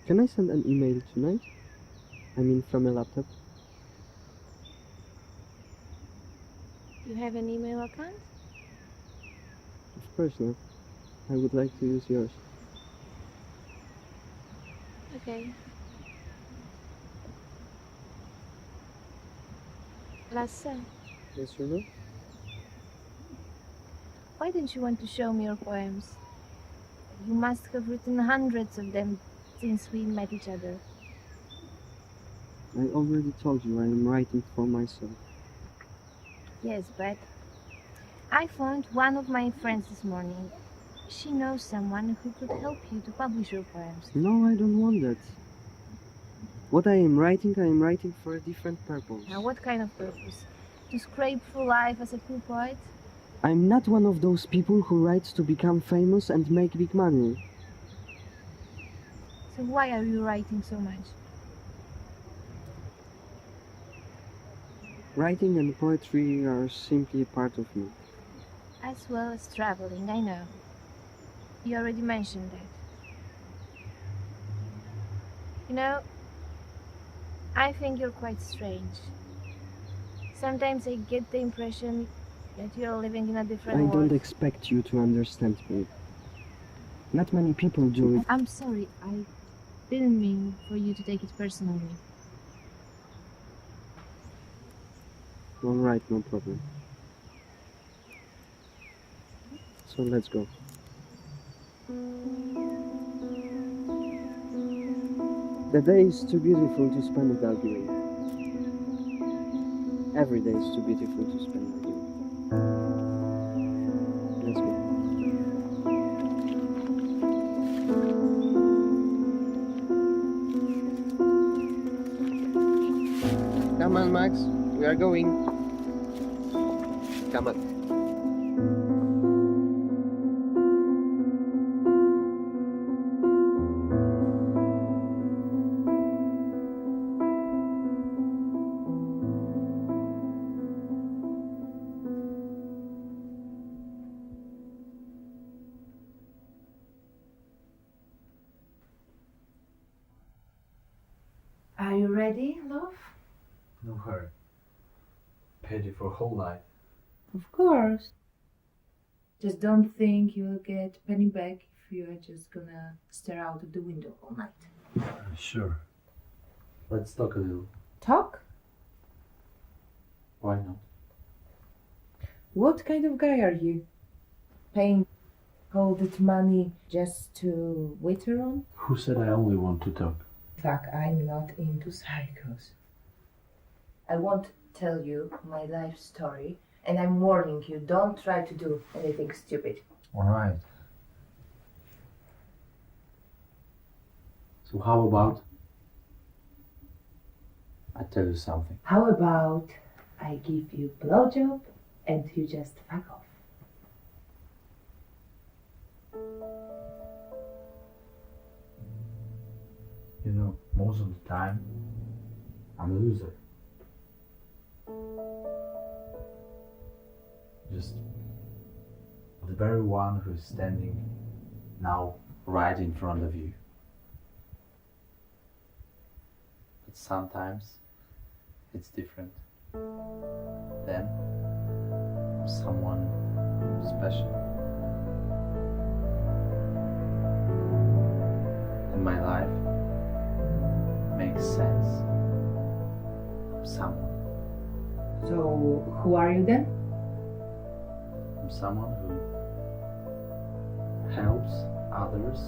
Can I send an email tonight? I mean, from a laptop. You have an email account? Of course not. I would like to use yours. Okay. Lasse, Yes or no? why don't you want to show me your poems? You must have written hundreds of them since we met each other. I already told you I am writing for myself. Yes, but I phoned one of my friends this morning. She knows someone who could help you to publish your poems. No, I don't want that. What I am writing for a different purpose. Now, what kind of purpose? To scrape through life as a cool poet? I'm not one of those people who writes to become famous and make big money. So why are you writing so much? Writing and poetry are simply a part of me. As well as traveling, I know. You already mentioned that. You know, I think you're quite strange. Sometimes I get the impression that you're living in a different I world. don't expect you to understand me. Not many people do it. I'm sorry, I didn't mean for you to take it personally. Alright, no problem. So let's go. The day is too beautiful to spend it arguing. Every day is too beautiful to spend arguing. Let's go. Come on, Max. We are going. Come on. Are you ready, love? No hurry. Paid you for a whole night. Of course. Just don't think you'll get penny back if you are just gonna stare out of the window all night. Sure. Let's talk a little. Talk? Why not? What kind of guy are you? Paying all that money just to waiter on? Who said I only want to talk? Fuck, I'm not into psychos. I won't tell you my life story, and I'm warning you, don't try to do anything stupid. Alright. So how about I tell you something? How about I give you a blowjob and you just fuck off? You know, most of the time, I'm a loser. Just the very one who's standing now right in front of you. But sometimes it's different. Then, someone special. And my life makes sense. Someone. So, who are you then? I'm someone who helps others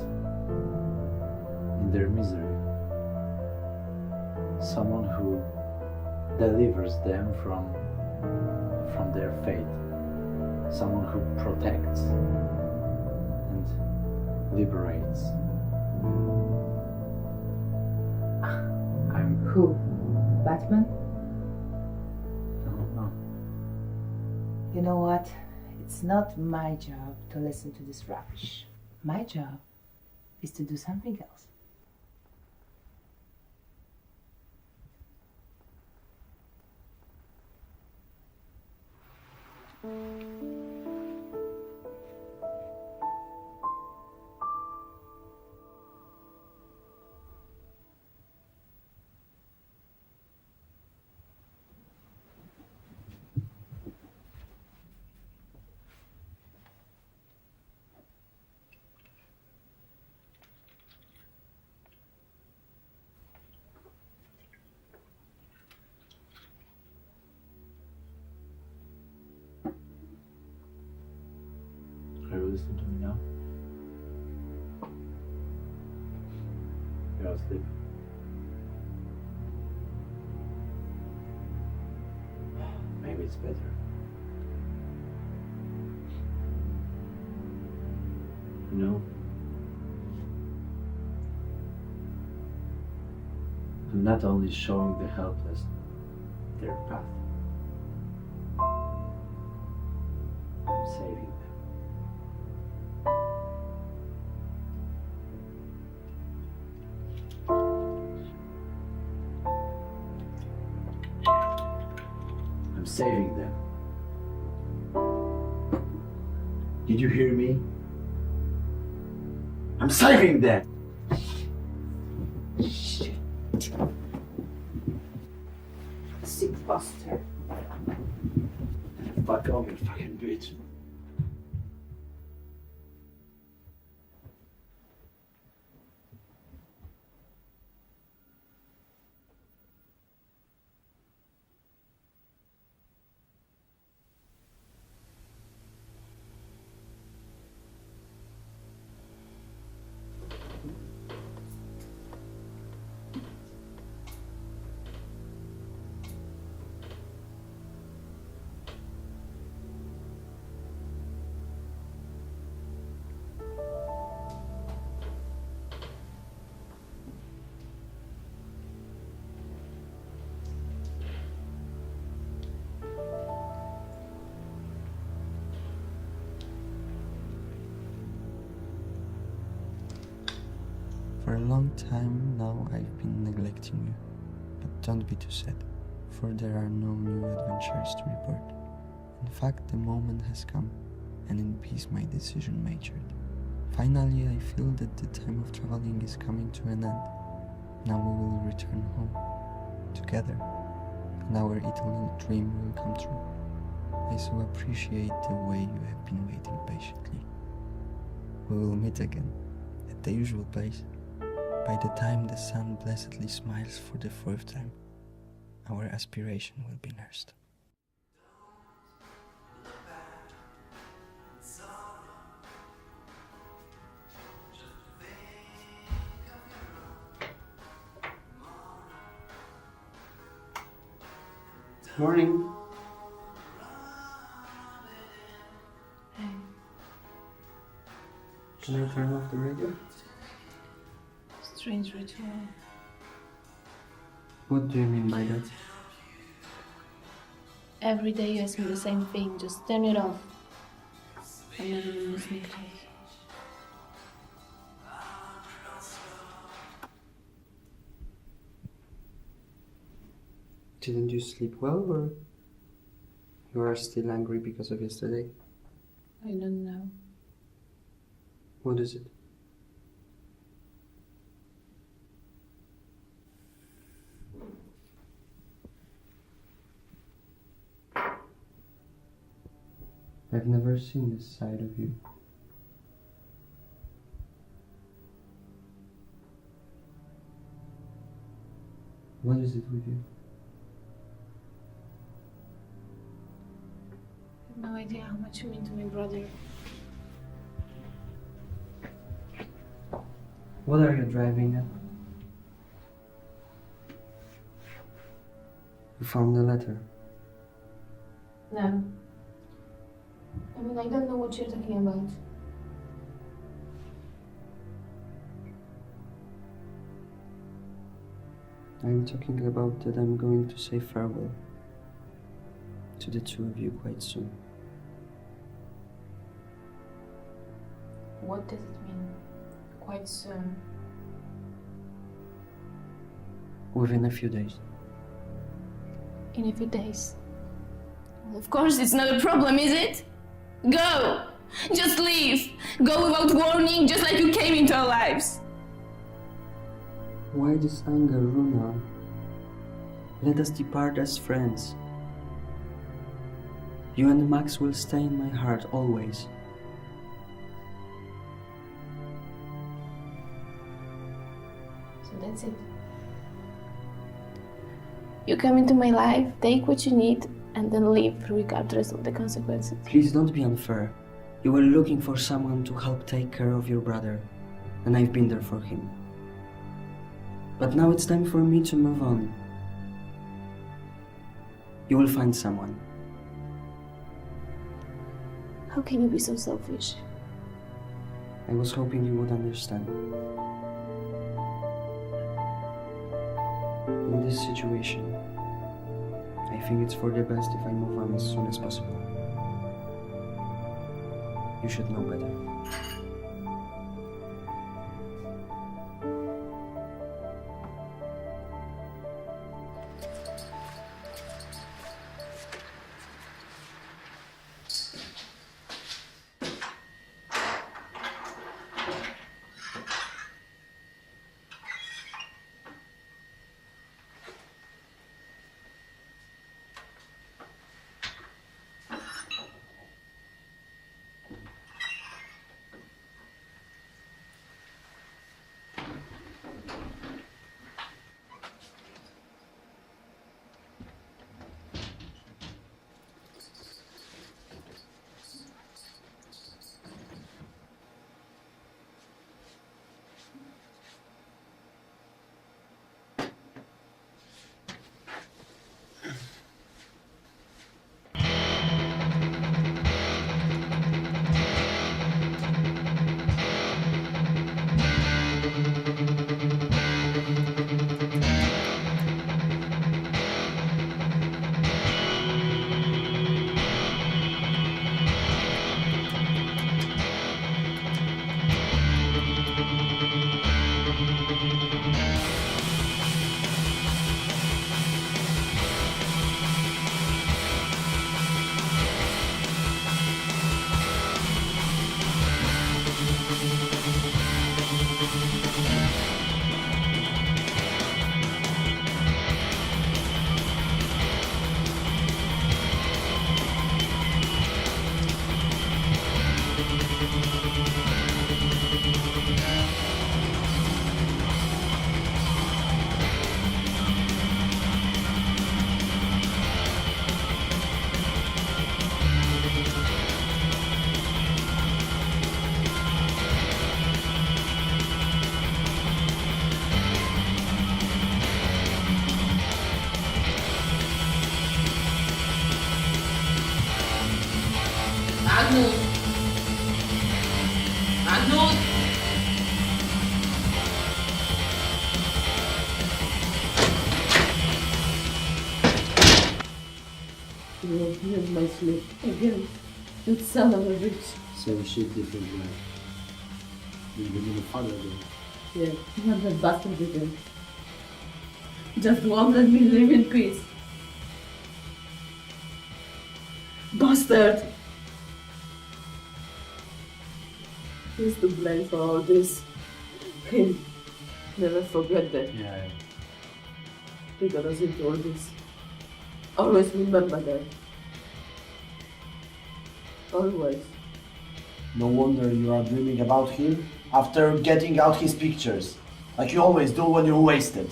in their misery. Someone who delivers them from their fate. Someone who protects and liberates. I'm Who? Batman? no, no. You know what? It's not my job to listen to this rubbish. My job is to do something else. Are you listening to me now? You're asleep. Maybe it's better. You know, I'm not only showing the helpless their path, I'm saving them. I'm saving them. Did you hear me? I'm saving them! Shit. Sick bastard. Fuck off, you fucking bitch. For a long time now I've been neglecting you, but don't be too sad, for there are no new adventures to report. In fact, the moment has come, and in peace my decision matured. Finally, I feel that the time of traveling is coming to an end. Now we will return home, together, and our eternal dream will come true. I so appreciate the way you have been waiting patiently. We will meet again, at the usual place. By the time the sun blessedly smiles for the fourth time, our aspiration will be nursed. Morning. Can I turn off the radio? Strange ritual. What do you mean by that? Every day you ask me the same thing, just turn it off. I'm not even listening to it. Didn't you sleep well, or you are still angry because of yesterday? I don't know. What is it? I've never seen this side of you. What is it with you? I have no idea how much you mean to my brother. What are you driving at? You found the letter. No. I mean, I don't know what you're talking about. I'm talking about that I'm going to say farewell to the two of you quite soon. What does it mean? Quite soon. Within a few days. In a few days. Well, of course, it's not a problem, is it? Go! Just leave! Go without warning, just like you came into our lives! Why this anger, Runa? Let us depart as friends. You and Max will stay in my heart always. So that's it. You come into my life, take what you need, and then leave regardless of the consequences. Please don't be unfair. You were looking for someone to help take care of your brother, and I've been there for him. But now it's time for me to move on. You will find someone. How can you be so selfish? I was hoping you would understand. In this situation, I think it's for the best if I move on as soon as possible. You should know better. Magnus! Magnus! You will hear my sleep again. You son of a bitch. Same shit, different way. Even in the father again. Yeah, not that bastard again. Just won't let me live in peace. Bastard! He's to blame for all this. Him. Never forget that. Yeah. He got us into all this. Always remember that. Always. No wonder you are dreaming about him after getting out his pictures, like you always do when you're wasted.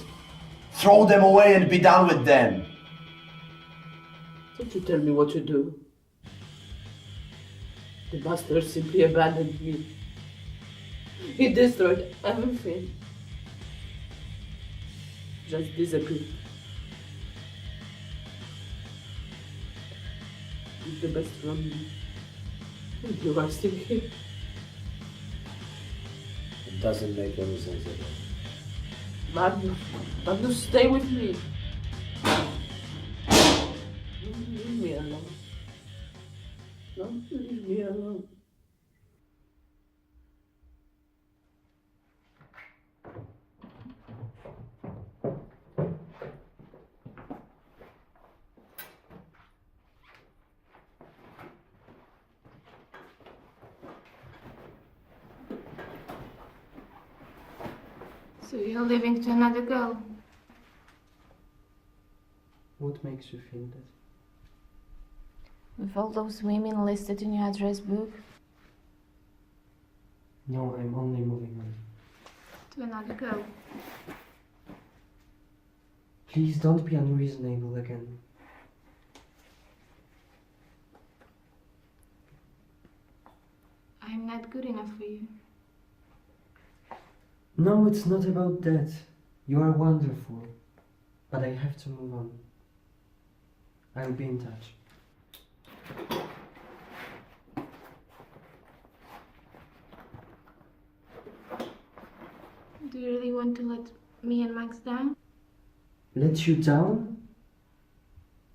Throw them away and be done with them. Don't you tell me what to do. The master simply abandoned me. He destroyed everything. Just disappeared. Took the best from me. And you are still here. It doesn't make any sense at all. Magnus, Magnus, stay with me. Don't leave me alone. Don't leave me alone. So you're leaving to another girl? What makes you think that? With all those women listed in your address book? No, I'm only moving on. To another girl? Please don't be unreasonable again. I'm not good enough for you. No, it's not about that. You are wonderful. But I have to move on. I'll be in touch. Do you really want to let me and Max down? Let you down?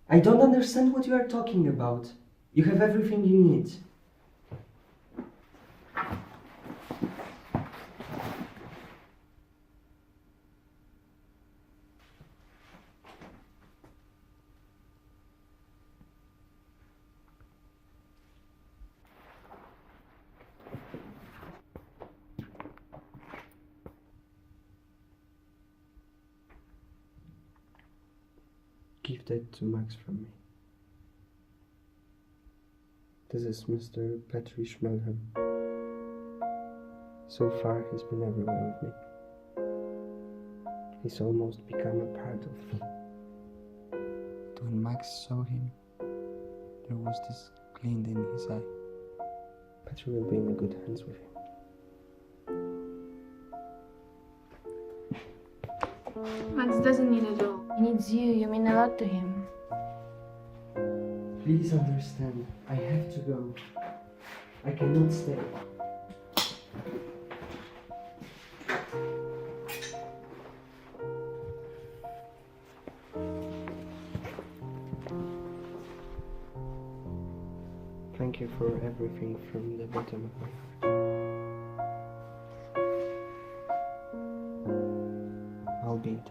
I don't understand what you are talking about. You have everything you need. Give that to Max from me. This is Mr. Petri Schmelham. So far, he's been everywhere with me. He's almost become a part of me. But when Max saw him, there was this glint in his eye. Petri will be in good hands with him. Max doesn't need it all. He needs you. You mean a lot to him. Please understand, I have to go. I cannot stay. Thank you for everything from the bottom of my heart. I'll be in touch.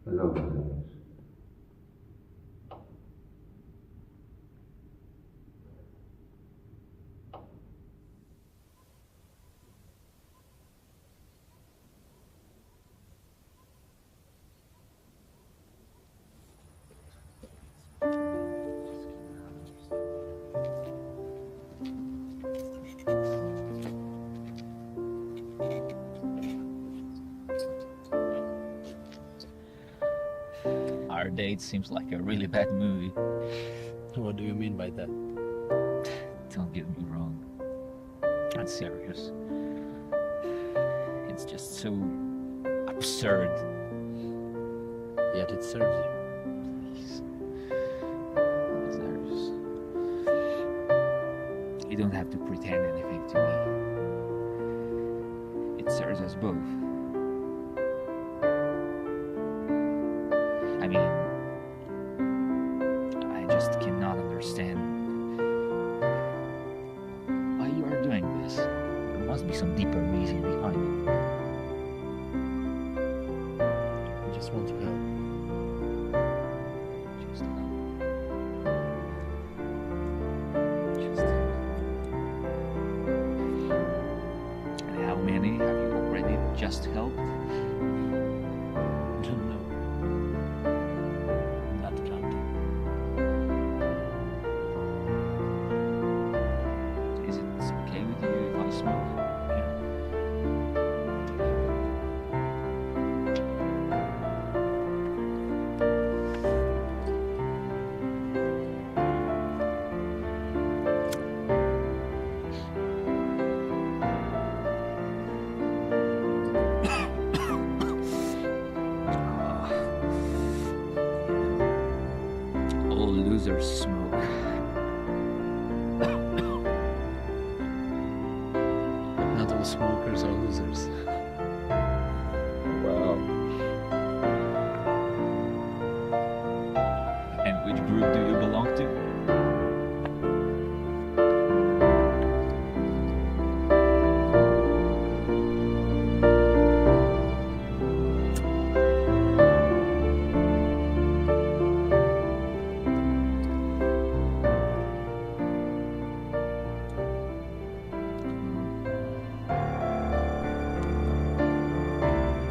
Hello, brothers. Our date seems like a really bad movie. What do you mean by that? Don't get me wrong. I'm serious. It's just so absurd. Yet it serves you. Please. don't have to pretend anything to me. It serves us both. I mean, I just cannot understand why you are doing this. There must be some deeper reason behind it. I just want to help. Just help. Just help. And how many have you already just helped? I don't know. Not counting. Is it okay with you if I smoke? All losers smoke. Not all smokers are losers. Wow. And which group do you belong to?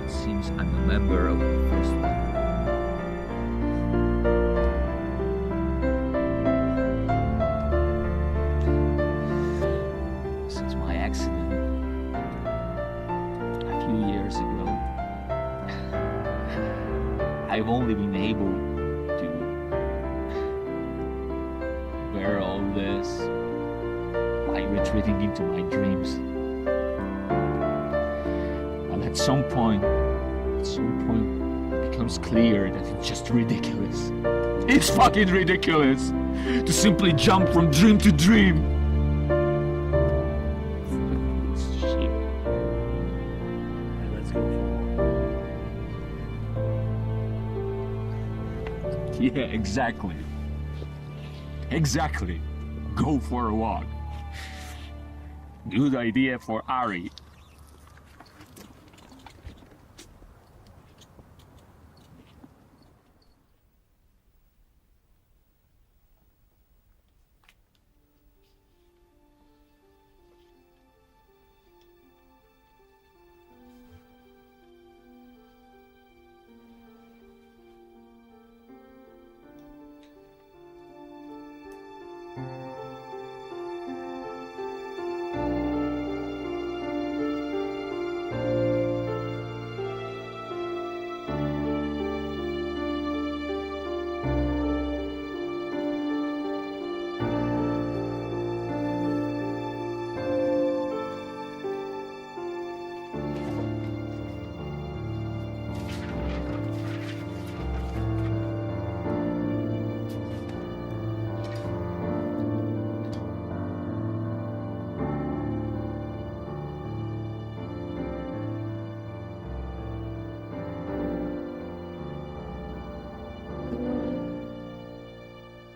It seems I'm a member of the first one. Since my accident a few years ago, I've only been able to bear all this by retreating into my dreams. And at some point, it becomes clear that it's just ridiculous. It's fucking ridiculous to simply jump from dream to dream. It's shit. Hey, let's go for a walk. Yeah, exactly. Exactly. Go for a walk. Good idea for Ari.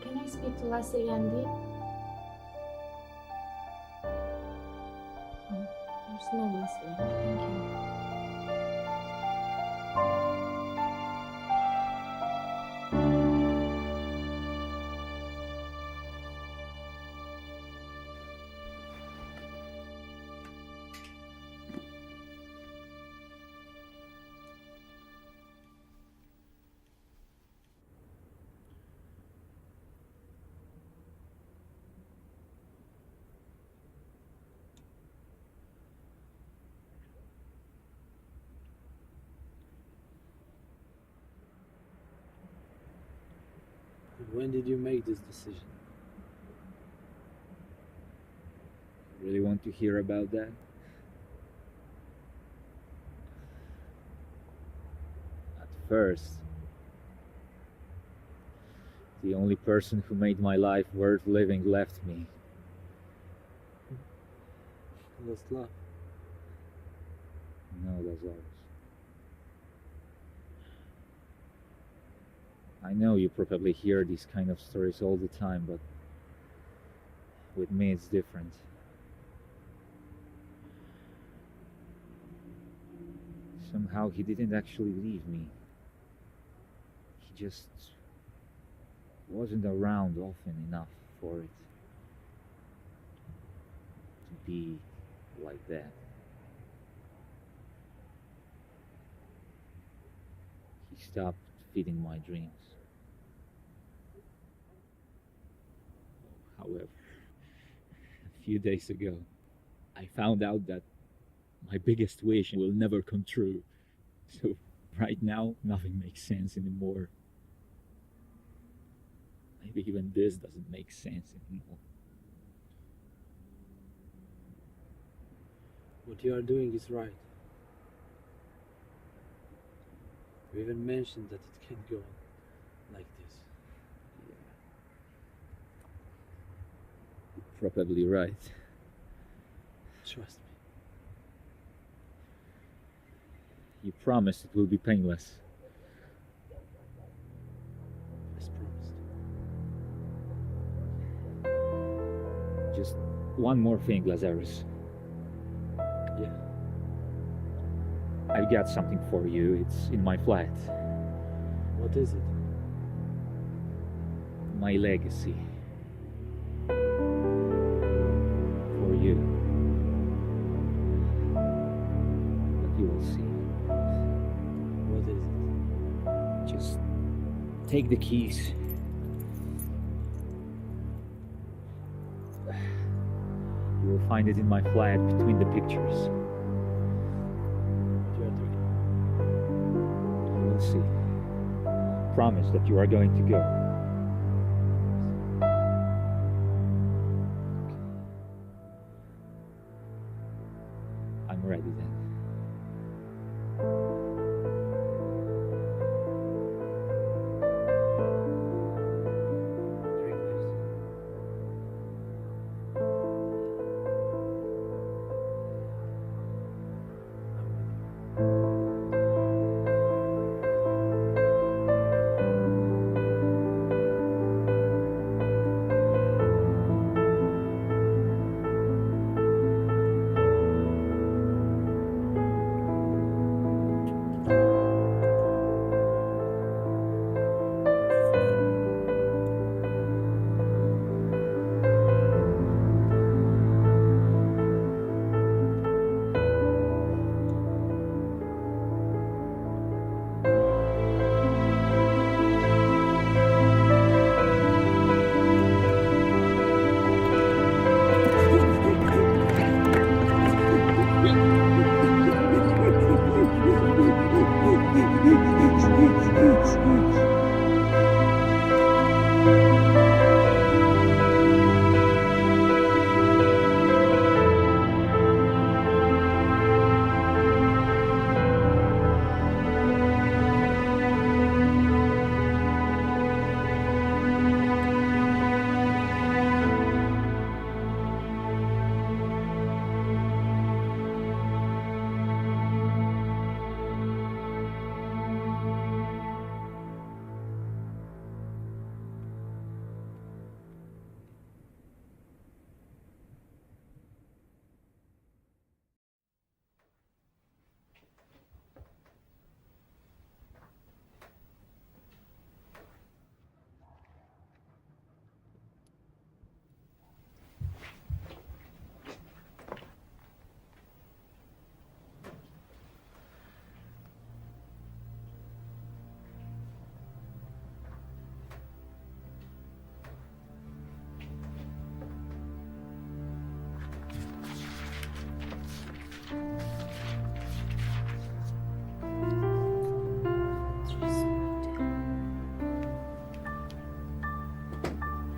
Can I speak to Lassie Andy? Oh, there's no Lassie. Thank you. When did you make this decision? Really want to hear about that? At first, the only person who made my life worth living left me. Lost love. No, Lazarus. I know you probably hear these kind of stories all the time, but with me it's different. Somehow he didn't actually leave me. He just wasn't around often enough for it to be like that. He stopped feeding my dreams. However, a few days ago, I found out that my biggest wish will never come true. So right now, nothing makes sense anymore. Maybe even this doesn't make sense anymore. What you are doing is right. You even mentioned that it can't go on like this. You're probably right. Trust me. You promised it will be painless. As promised. Just one more thing, Lazarus. Yeah. I've got something for you. It's in my flat. What is it? My legacy. For you. But you will see. What is it? Just take the keys. You will find it in my flat between the pictures. What you are doing? You will see. Promise that you are going to go. I'm ready then. Drink this.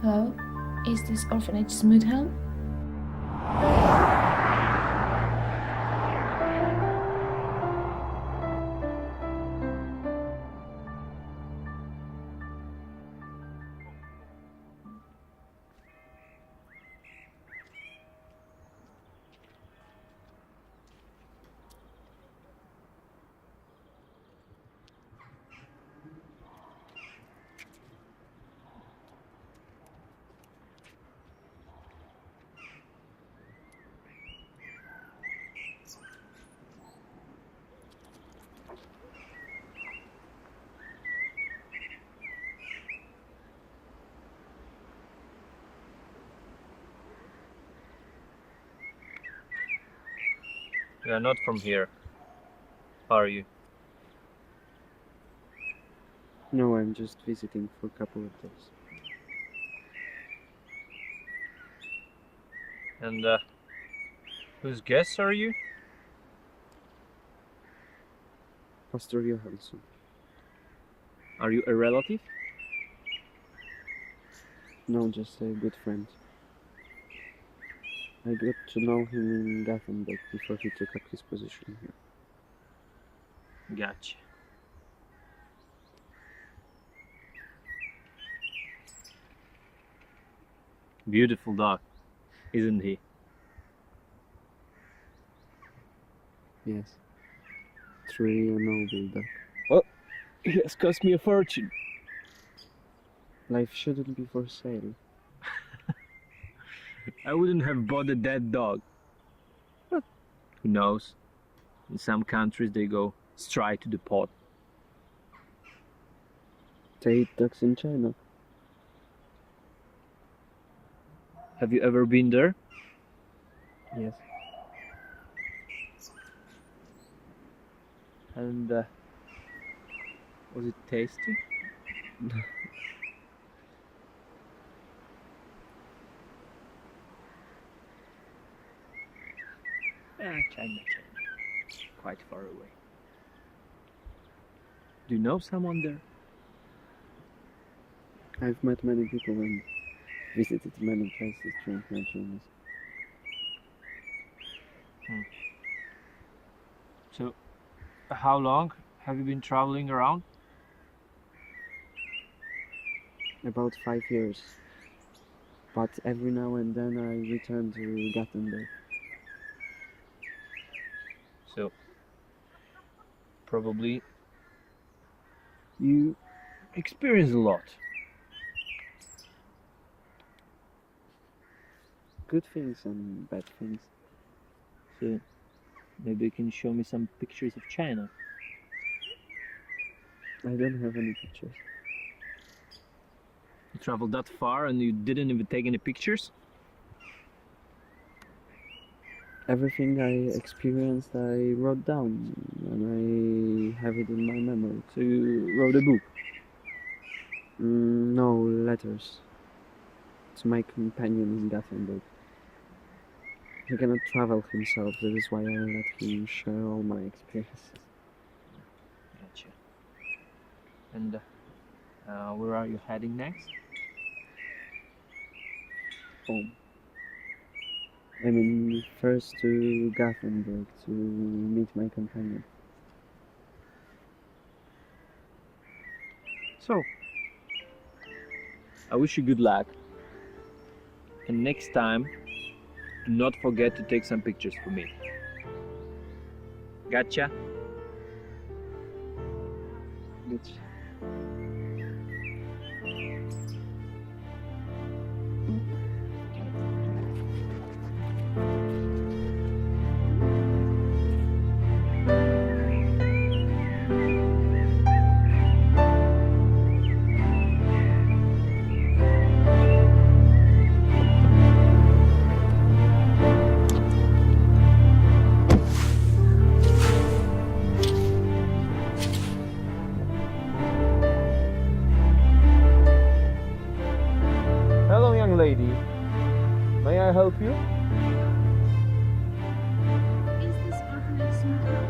Hello? Is this orphanage Smooth Helm? You are not from here, are you? No, I'm just visiting for a couple of days. And whose guests are you? Pastor Johansson. Are you a relative? No, just a good friend. I got to know him in Gothenburg before he took up his position here. Gotcha. Beautiful dog, isn't he? Yes. Truly a noble dog. Well, he has cost me a fortune. Life shouldn't be for sale. I wouldn't have bought a dead dog. But who knows? In some countries they go straight to the pot. They eat dogs in China. Have you ever been there? Yes. And was it tasty? China. Quite far away. Do you know someone there? I've met many people and visited many places during my journeys. So, how long have you been traveling around? About 5 years. But every now and then I return to Gothenburg. So, probably you experience a lot. Good things and bad things. So, maybe you can show me some pictures of China. I don't have any pictures. You traveled that far and you didn't even take any pictures? Everything I experienced I wrote down and I have it in my memory. So you wrote a book? No, letters. It's my companion in Gothenburg. He cannot travel himself, that is why I let him share all my experiences. Gotcha. And where are you heading next? Home. I mean, first to Gothenburg to meet my companion. So, I wish you good luck. And next time, do not forget to take some pictures for me. Gotcha? Gotcha. Hello, young lady. May I help you? Is this orphanage suitable?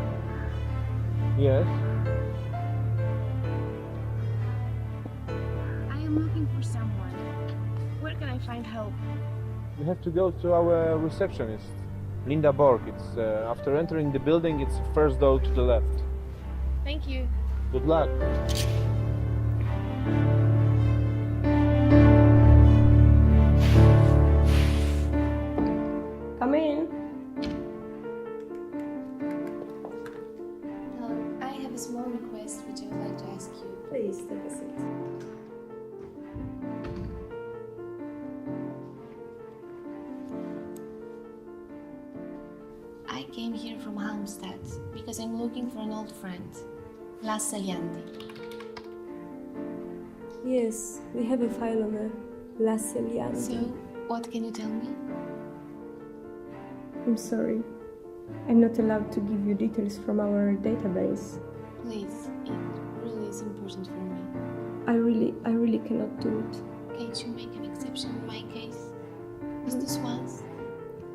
Yes. I am looking for someone. Where can I find help? You have to go to our receptionist, Linda Borg. It's after entering the building, it's the first door to the left. Thank you. Good luck. Come in. I have a small request which I would like to ask you. Please take a seat. I came here from Halmstad because I'm looking for an old friend, Las Salianti. Yes, we have a file on her. La Celianti. So, what can you tell me? I'm sorry. I'm not allowed to give you details from our database. Please, it really is important for me. I really cannot do it. Can't you make an exception in my case? Just this once?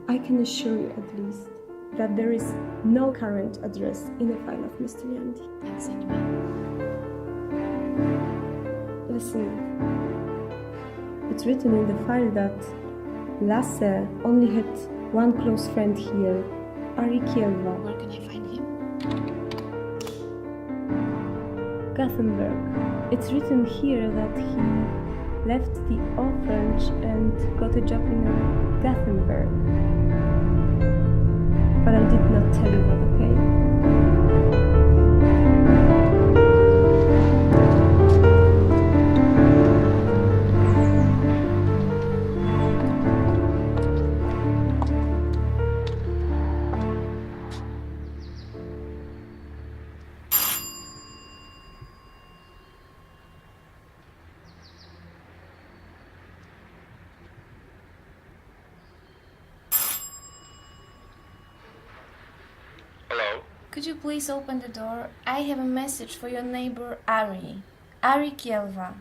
I can assure you at least that there is no current address in the file of Mr. Yandi. Thanks anyway. Listen, it's written in the file that Lasse only had one close friend here, Ari Kielva. Where can I find him? Gothenburg. It's written here that he left the orphanage and got a job in Gothenburg. But I did not tell you that, okay? Could you please open the door? I have a message for your neighbor Ari. Ari Kielva.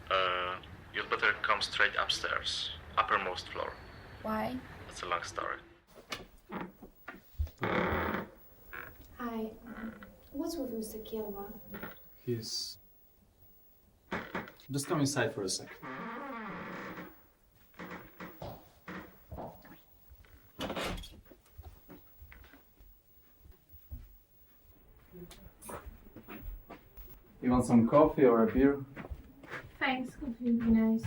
You'd better come straight upstairs. Uppermost floor. Why? That's a long story. Hi. What's with Mr. Kielva? He's... Just come inside for a sec. You want some coffee or a beer? Thanks, coffee would be nice.